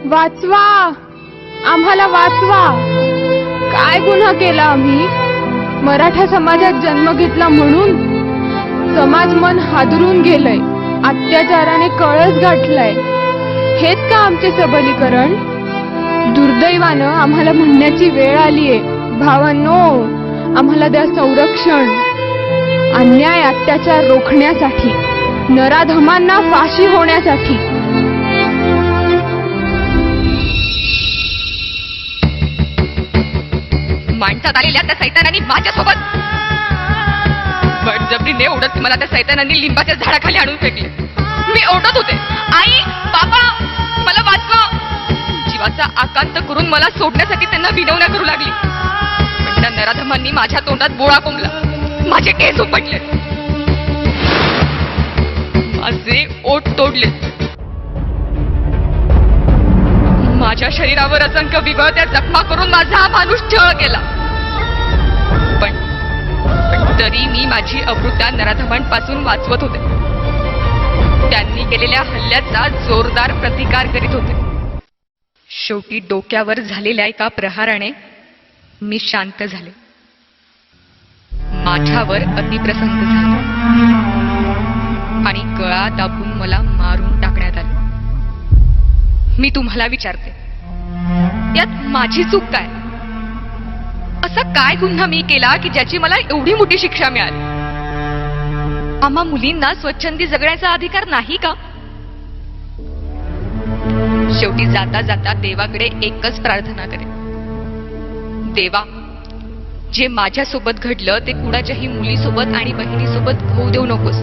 वाचवा, आम्हाला वाचवा. काय गुन्हा केला आम्ही? मराठा समाजात जन्म घेतला म्हणून समाज मन हादरून गेलंय, अत्याचाराने कळस गाठलाय. हेच का आमचे सबलीकरण? दुर्दैवानं आम्हाला म्हणण्याची वेळ आलीये, भावांनो, आम्हाला द्या संरक्षण. अन्याय अत्याचार रोखण्यासाठी, नराधमांना फाशी होण्यासाठी. माणसात आलेल्या त्या सैतानांनी माझ्यासोबत बळजबरीने ओढत मला त्या सैतानांनी लिंबाच्या झाडाखाली आणून फेकले. मी ओढत होते, आई, बाबा, मला वाचवा. जीवाचा आकांत करून मला सोडण्यासाठी त्यांना विनवण्या करू लागली. पण त्या नराधमांनी माझ्या तोंडात बोळा कोंबला, माझे केस उपटले, माझे ओठ तोडले, माझ्या शरीरावर असंख्य विगळत्या जखमा करून माझा हा माणूस छळ केला. पण तरी मी माझी अवृत्या नराधमांपासून वाचवत होते. त्यांनी केलेल्या हल्ल्याचा जोरदार प्रतिकार करीत होते. शेवटी डोक्यावर झालेल्या एका प्रहाराने मी शांत झाले. माझ्यावर अतिप्रसंग झाला आणि गळा दाबून मला मारून टाकण्यात आले. मी तुम्हाला विचारते, यात माझी चूक काय? असा काय गुन्हा मी केला की ज्याची मला एवढी मोठी शिक्षा मिळाली? आम्हा मुलींना स्वच्छंदी जगण्याचा अधिकार नाही का? शेवटी जाता जाता देवाकडे एकच प्रार्थना करेन, देवा, जे माझ्यासोबत घडलं ते कुणाच्याही मुलीसोबत आणि बहिणीसोबत होऊ देऊ नकोस.